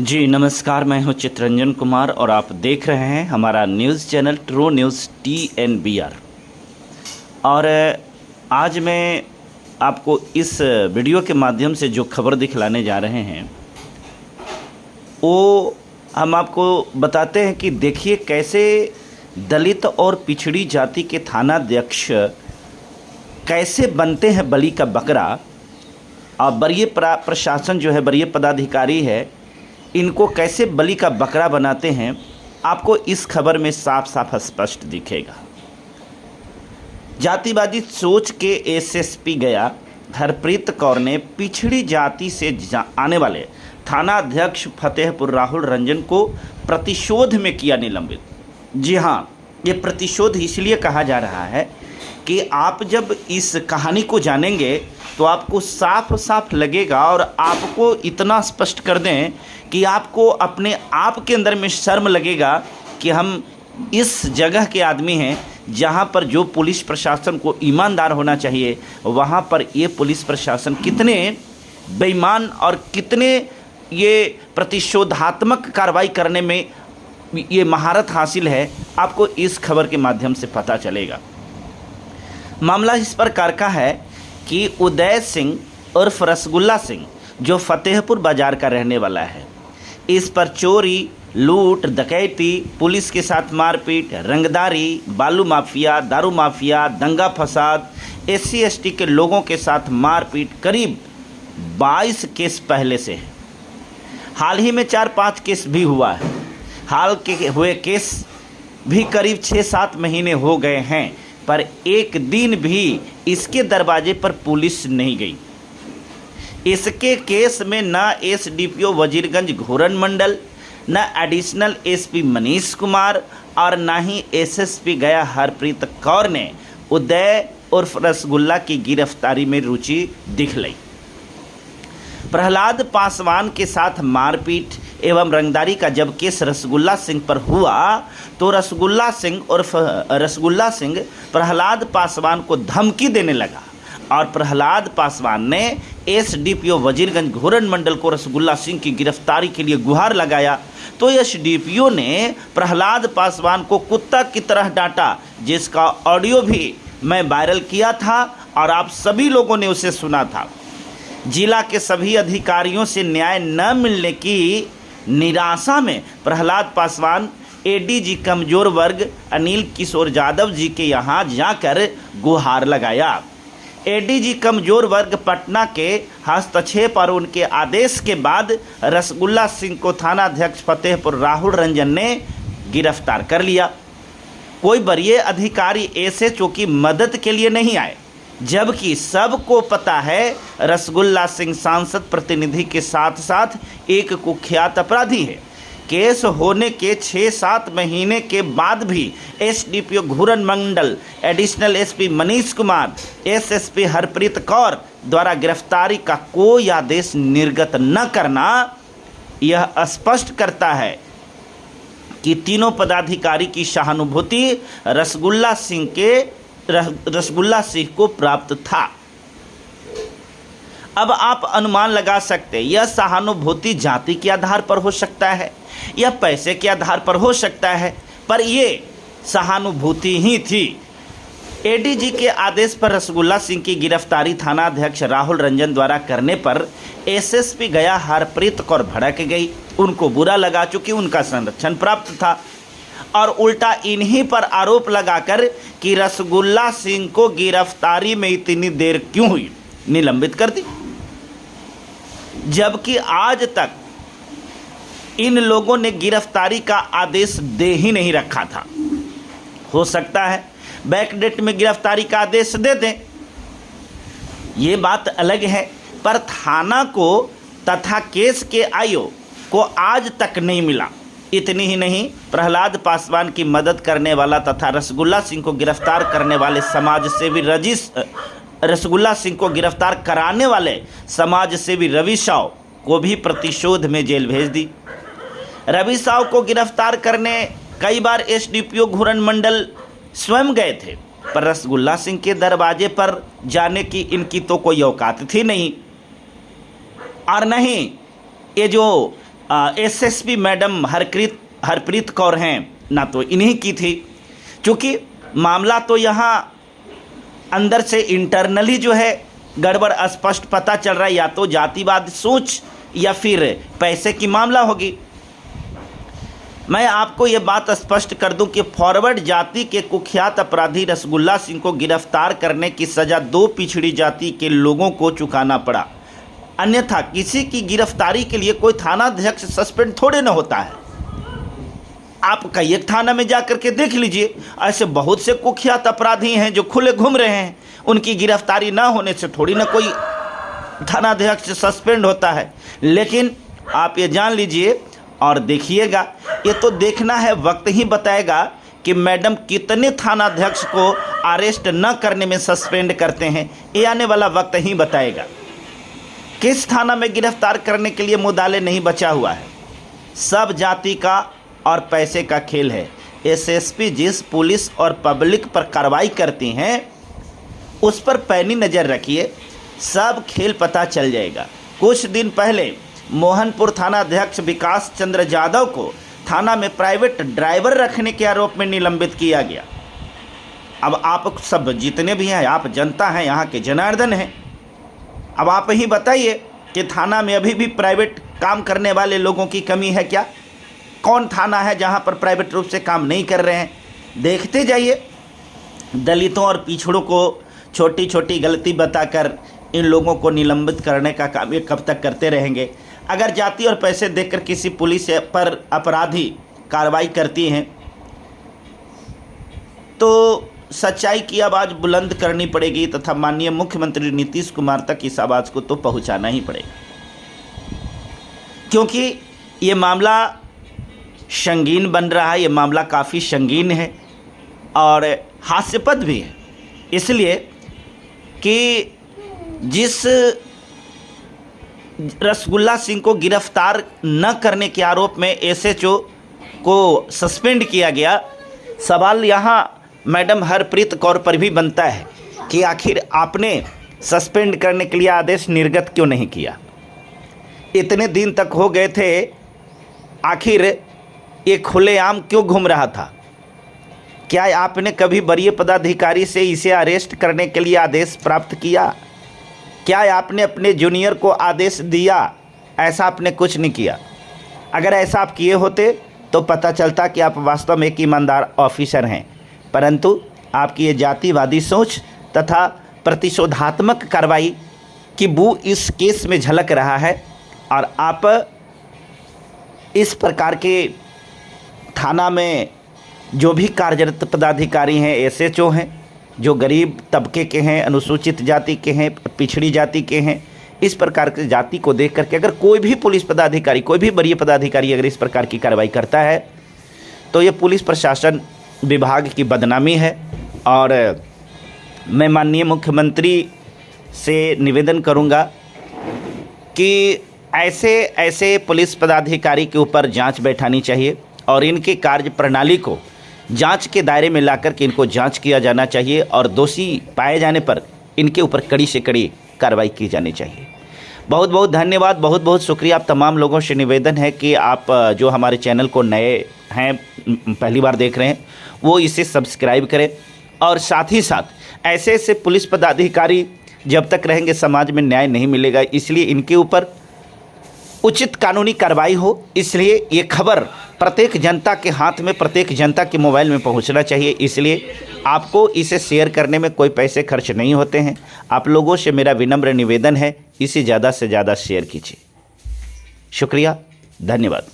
जी नमस्कार, मैं हूं चित्रंजन कुमार और आप देख रहे हैं हमारा news channel true news TNBR। और आज मैं आपको इस वीडियो के माध्यम से जो खबर दिखलाने जा रहे हैं वो हम आपको बताते हैं कि देखिए कैसे दलित और पिछड़ी जाति के थानाध्यक्ष कैसे बनते हैं बलि का बकरा। और वरीय प्रशासन जो है, वरीय पदाधिकारी है, इनको कैसे बलि का बकरा बनाते हैं, आपको इस खबर में साफ साफ स्पष्ट दिखेगा। जातिवादी सोच के SSP गया हरप्रीत कौर ने पिछड़ी जाति से आने वाले थानाध्यक्ष फतेहपुर राहुल रंजन को प्रतिशोध में किया निलंबित। जी हाँ, ये प्रतिशोध इसलिए कहा जा रहा है कि आप जब इस कहानी को जानेंगे तो आपको साफ साफ लगेगा और आपको इतना स्पष्ट कर दें कि आपको अपने आप के अंदर में शर्म लगेगा कि हम इस जगह के आदमी हैं जहां पर जो पुलिस प्रशासन को ईमानदार होना चाहिए, वहां पर ये पुलिस प्रशासन कितने बेईमान और कितने ये प्रतिशोधात्मक कार्रवाई करने में ये महारत हासिल है, आपको इस खबर के माध्यम से पता चलेगा। मामला इस प्रकार का है कि उदय सिंह उर्फ रसगुल्ला सिंह जो फतेहपुर बाजार का रहने वाला है, इस पर चोरी, लूट, डकैती, पुलिस के साथ मारपीट, रंगदारी, बालू माफिया, दारू माफिया, दंगा फसाद, SC ST के लोगों के साथ मारपीट करीब 22 केस पहले से है। हाल ही में 4-5 केस भी हुआ है। हाल के हुए केस भी करीब 6-7 महीने हो गए हैं, पर एक दिन भी इसके दरवाजे पर पुलिस नहीं गई। इसके केस में न SDPO वजीरगंज घोरन मंडल, न एडिशनल SP मनीष कुमार और न ही SSP गया हरप्रीत कौर ने उदय उर्फ रसगुल्ला की गिरफ्तारी में रुचि दिखलाई। प्रहलाद पासवान के साथ मारपीट एवं रंगदारी का जब केस रसगुल्ला सिंह पर हुआ तो रसगुल्ला सिंह उर्फ रसगुल्ला सिंह प्रहलाद पासवान को धमकी देने लगा और प्रहलाद पासवान ने SDPO वजीरगंज घोरन मंडल को रसगुल्ला सिंह की गिरफ्तारी के लिए गुहार लगाया तो SDPO ने प्रहलाद पासवान को कुत्ता की तरह डांटा, जिसका ऑडियो भी मैं वायरल किया था और आप सभी लोगों ने उसे सुना था। जिला के सभी अधिकारियों से न्याय न मिलने की निराशा में प्रहलाद पासवान ADG कमजोर वर्ग अनिल किशोर यादव जी के यहाँ जाकर गुहार लगाया। ADG कमजोर वर्ग पटना के हस्तक्षेप और उनके आदेश के बाद रसगुल्ला सिंह को थानाध्यक्ष फतेहपुर राहुल रंजन ने गिरफ्तार कर लिया। कोई वरीय अधिकारी SHO की मदद के लिए नहीं आए, जबकि सबको पता है रसगुल्ला सिंह सांसद प्रतिनिधि के साथ साथ एक कुख्यात अपराधी है। केस होने के 6-7 महीने के बाद भी SDPO Ghoran Mandal, additional SP Manish Kumar, SSP Harpreet Kaur द्वारा गिरफ्तारी का कोई आदेश निर्गत न करना यह स्पष्ट करता है कि तीनों पदाधिकारी की सहानुभूति रसगुल्ला सिंह को प्राप्त था। अब आप अनुमान लगा सकते हैं, यह सहानुभूति जाति के आधार पर हो सकता है या पैसे के आधार पर हो सकता है, पर यह सहानुभूति ही थी। ADG के आदेश पर रसगुल्ला सिंह की गिरफ्तारी थानाध्यक्ष राहुल रंजन द्वारा करने पर SSP गया हरप्रीत कौर भड़क गई। उनको बुरा लगा, चूंकि उनका संरक्षण प्राप्त था, और उल्टा इन्हीं पर आरोप लगाकर कि रसगुल्ला सिंह को गिरफ्तारी में इतनी देर क्यों हुई, निलंबित कर दी। जबकि आज तक इन लोगों ने गिरफ्तारी का आदेश दे ही नहीं रखा था। हो सकता है बैकडेट में गिरफ्तारी का आदेश दे दें, ये बात अलग है, पर थाना को तथा केस के IO को आज तक नहीं मिला। इतनी ही नहीं, प्रहलाद पासवान की मदद करने वाला तथा रसगुल्ला सिंह को गिरफ्तार करने वाले समाजसेवी रसगुल्ला सिंह को गिरफ्तार कराने वाले समाजसेवी रवि साव को भी प्रतिशोध में जेल भेज दी। रवि साव को गिरफ्तार करने कई बार SDPO घोरन मंडल स्वयं गए थे, पर रसगुल्ला सिंह के दरवाजे पर जाने की इनकी तो कोई औकात थी नहीं। और नहीं ये जो एसएसपी मैडम हरप्रीत कौर हैं ना तो इन्हीं की थी, क्योंकि मामला तो यहाँ अंदर से इंटरनली जो है गड़बड़ स्पष्ट पता चल रहा है, या तो जातिवाद सोच या फिर पैसे की मामला होगी। मैं आपको ये बात स्पष्ट कर दूं कि फॉरवर्ड जाति के कुख्यात अपराधी रसगुल्ला सिंह को गिरफ्तार करने की सज़ा 2 पिछड़ी जाति के लोगों को चुकाना पड़ा, अन्यथा किसी की गिरफ्तारी के लिए कोई थानाध्यक्ष सस्पेंड थोड़े न होता है। आप कई एक थाना में जाकर के देख लीजिए, ऐसे बहुत से कुख्यात अपराधी हैं जो खुले घूम रहे हैं, उनकी गिरफ्तारी ना होने से थोड़ी ना कोई थानाध्यक्ष सस्पेंड होता है। लेकिन आप ये जान लीजिए और देखिएगा, ये तो देखना है, वक्त ही बताएगा कि मैडम कितने थानाध्यक्ष को अरेस्ट न करने में सस्पेंड करते हैं। ये आने वाला वक्त ही बताएगा। किस थाना में गिरफ्तार करने के लिए मुद्दाले नहीं बचा हुआ है। सब जाति का और पैसे का खेल है। एसएसपी जिस पुलिस और पब्लिक पर कार्रवाई करती हैं उस पर पैनी नज़र रखिए, सब खेल पता चल जाएगा। कुछ दिन पहले मोहनपुर थानाध्यक्ष विकास चंद्र यादव को थाना में प्राइवेट ड्राइवर रखने के आरोप में निलंबित किया गया। अब आप सब जितने भी हैं, आप जनता हैं, यहाँ के जनार्दन हैं, अब आप ही बताइए कि थाना में अभी भी प्राइवेट काम करने वाले लोगों की कमी है क्या? कौन थाना है जहाँ पर प्राइवेट रूप से काम नहीं कर रहे हैं? देखते जाइए। दलितों और पिछड़ों को छोटी छोटी गलती बताकर इन लोगों को निलंबित करने का काम ये कब तक करते रहेंगे? अगर जाति और पैसे देखकर किसी पुलिस पर अपराधी कार्रवाई करती हैं तो सच्चाई की आवाज़ बुलंद करनी पड़ेगी तथा माननीय मुख्यमंत्री नीतीश कुमार तक इस आवाज़ को तो पहुंचाना ही पड़ेगा, क्योंकि ये मामला संगीन बन रहा है। ये मामला काफ़ी संगीन है और हास्यास्पद भी है, इसलिए कि जिस रसगुल्ला सिंह को गिरफ्तार न करने के आरोप में एसएचओ को सस्पेंड किया गया, सवाल यहाँ मैडम हरप्रीत कौर पर भी बनता है कि आखिर आपने सस्पेंड करने के लिए आदेश निर्गत क्यों नहीं किया? इतने दिन तक हो गए थे, आखिर ये खुलेआम क्यों घूम रहा था? क्या आपने कभी वरीय पदाधिकारी से इसे अरेस्ट करने के लिए आदेश प्राप्त किया? क्या आपने अपने जूनियर को आदेश दिया? ऐसा आपने कुछ नहीं किया। अगर ऐसा आप किए होते तो पता चलता कि आप वास्तव में एक ईमानदार ऑफिसर हैं, परंतु आपकी ये जातिवादी सोच तथा प्रतिशोधात्मक कार्रवाई की बू इस केस में झलक रहा है। और आप इस प्रकार के थाना में जो भी कार्यरत पदाधिकारी हैं, एसएचओ हैं, जो गरीब तबके के हैं, अनुसूचित जाति के हैं, पिछड़ी जाति के हैं, इस प्रकार की जाति को देख करके अगर कोई भी पुलिस पदाधिकारी, कोई भी वरीय पदाधिकारी अगर इस प्रकार की कार्रवाई करता है तो ये पुलिस प्रशासन विभाग की बदनामी है। और मैं माननीय मुख्यमंत्री से निवेदन करूंगा कि ऐसे पुलिस पदाधिकारी के ऊपर जांच बैठानी चाहिए और इनके कार्य प्रणाली को जांच के दायरे में लाकर के इनको जांच किया जाना चाहिए और दोषी पाए जाने पर इनके ऊपर कड़ी से कड़ी कार्रवाई की जानी चाहिए। बहुत बहुत धन्यवाद, बहुत बहुत शुक्रिया। आप तमाम लोगों से निवेदन है कि आप जो हमारे चैनल को नए हैं, पहली बार देख रहे हैं, वो इसे सब्सक्राइब करें और साथ ही साथ ऐसे पुलिस पदाधिकारी जब तक रहेंगे समाज में न्याय नहीं मिलेगा, इसलिए इनके ऊपर उचित कानूनी कार्रवाई हो। इसलिए ये खबर प्रत्येक जनता के हाथ में, प्रत्येक जनता के मोबाइल में पहुंचना चाहिए। इसलिए आपको इसे शेयर करने में कोई पैसे खर्च नहीं होते हैं। आप लोगों से मेरा विनम्र निवेदन है, इसे ज़्यादा से ज़्यादा शेयर कीजिए। शुक्रिया, धन्यवाद।